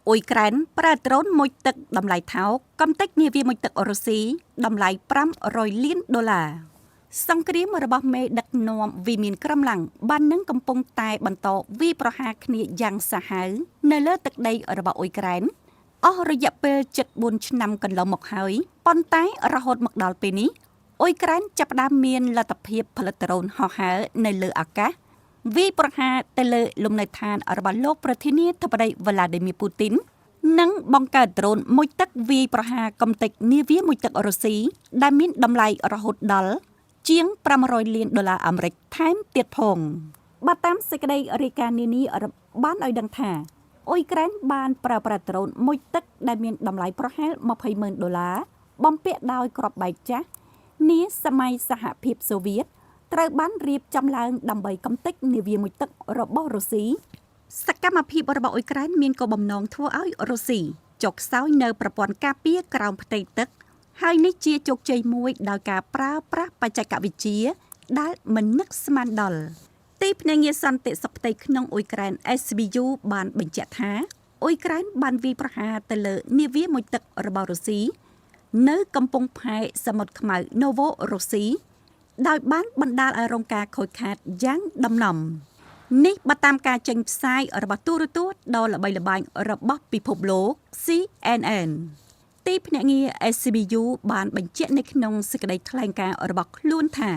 អ៊ុយក្រែនប្រើដ្រូនមួយទឹកតម្លៃថោកកំទេចនាវាមួយទឹករុស្ស៊ីតម្លៃ$500 លានសង្គ្រាមរបស់មេដឹកនាំវិមានក្រំឡាំងបាននឹងកំពុងតែបន្តវាយប្រហារគ្នាយ៉ាងសាហាវនៅលើទឹកដីរបស់អ៊ុយក្រែនអស់រយៈពេលជិត4ឆ្នាំកន្លងមកហើយប៉ុន្តែរហូតមកដល់ពេលនេះអ៊ុយក្រែនចាប់ផ្ដើមមានលទ្ធភាពផលិតដ្រូនហោះហើរនៅលើអាកាសវាយប្រហារទៅលើលំនៅឋានរបស់លោកប្រធានាធិបតីវ្លាឌីមៀពូទីននិងបង្កើតដ្រូនមួយទឹកវាយប្រហារកំទេចនាវាមួយទឹករុស្ស៊ីដែលមានតម្លៃរហូតដល់ជាង$500 លានអាមេរិកថែមទៀតផងបើតាមសេចក្តីរាយការណ៍នានាបានឲ្យដឹងថាអ៊ុយក្រែនបានប្រើប្រាស់ដ្រូនមួយទឹកដែលមានតម្លៃប្រហែល$200,000បំពាក់ដោយគ្រាប់បែកចាស់នាសម័យសហភាពសូវៀតត្រូវបានរៀបចំឡើងដើម្បីកំទេចនាវាមួយទឹករបស់រុស្ស៊ីសកម្មភាពរបស់អ៊ុយក្រែនមានគោលបំណងធ្វើឲ្យរុស្ស៊ីចុកខ្សោយនៅប្រព័ន្ធការពារក្រោមផ្ទៃទឹកហើយនេះជាជោគជ័យមួយដោយការប្រើប្រាស់បច្ចេកវិទ្យាដែលមិននឹកស្មានដល់ទីភ្នាក់ងារសន្តិសុខផ្ទៃក្នុងអ៊ុយក្រែន SBU បានបញ្ជាក់ថាអ៊ុយក្រែនបានវាយប្រហារទៅលើនាវាមួយទឹករបស់រុស្ស៊ីនៅកំពង់ផែសមុទ្រខ្មៅ Novorossiy ដោយបានបណ្ដាលឲ្យរងការខូចខាតយ៉ាងដំណំនេះបើតាមការចេញផ្សាយរបស់ទូរទស្សន៍ដ៏ល្បីល្បាញរបស់ពិភពលោក CNN ទីភ្នាក់ងារ SBU បានបញ្ជាក់នៅក្នុងសេចក្តីថ្លែងការណ៍របស់ខ្លួនថា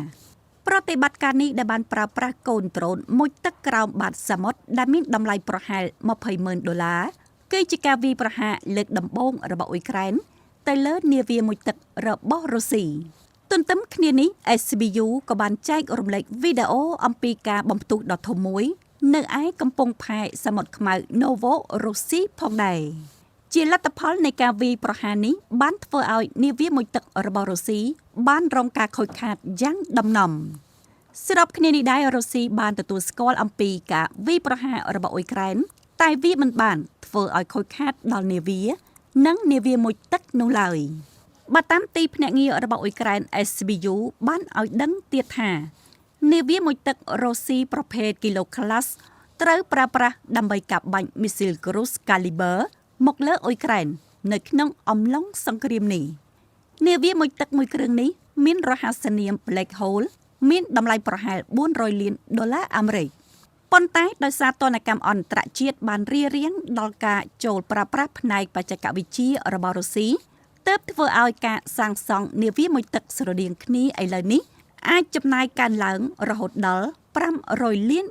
ប្រតិបត្តិការនេះដែលបានប្រើប្រាស់កូនដ្រូនមួយទឹកក្រោមបាតសមុទ្រដែលមានតម្លៃប្រហែល$200,000គឺជាការវាយប្រហារលើកដំបូងរបស់អ៊ុយក្រែនទៅលើនាវាមួយទឹករបស់រុស្ស៊ីទន្ទឹមគ្នានេះ SBU ក៏បានចែករំលែកវីដេអូអំពីការបំផ្ទុះដ៏ធំមួយនៅឯកំពង់ផែសមុទ្រខ្មៅ Novorossiy ផងដែរជាលទ្ធផលនៃការវាយប្រហារនេះបានធ្វើឲ្យនាវាមួយទឹករបស់រុស្ស៊ីបានរងការខូចខាតយ៉ាងដំណំស្របគ្នានេះដែររុស្ស៊ីបានទទួលស្គាល់អំពីការវាយប្រហាររបស់អ៊ុយក្រែនតែវាមិនបានធ្វើឲ្យខូចខាតដល់នាវានិងនាវាមួយទឹកនោះឡើយបើតាមទីភ្នាក់ងាររបស់អ៊ុយក្រែន SBU បានឲ្យដឹងទៀតថានាវាមួយទឹករុស្ស៊ីប្រភេទ Kilo Class ត្រូវប្រើប្រាស់ដើម្បីកាប់បាញ់មីស៊ីល Cruise Caliber មកលើអ៊ុយក្រែននៅក្នុងអំឡុងសង្គ្រាមនេះនាវាមួយទឹកមួយគ្រឿងនេះមានរហស្សនាម Black Hole មានតម្លៃប្រហែល$400 លានអាមេរិកប៉ុន្តែដោយសារទណ្ឌកម្មអន្តរជាតិបានរារាំងដល់ការចូលប្រើប្រាស់ផ្នែកបច្ចេកវិទ្យារបស់រុស្ស៊ីទើបធ្វើឲ្យការសាងសង់នាវាមួយទឹកស្រដៀងគ្នាឥឡូវនេះអាចចំណាយកើនឡើងរហូតដល់$500 លាន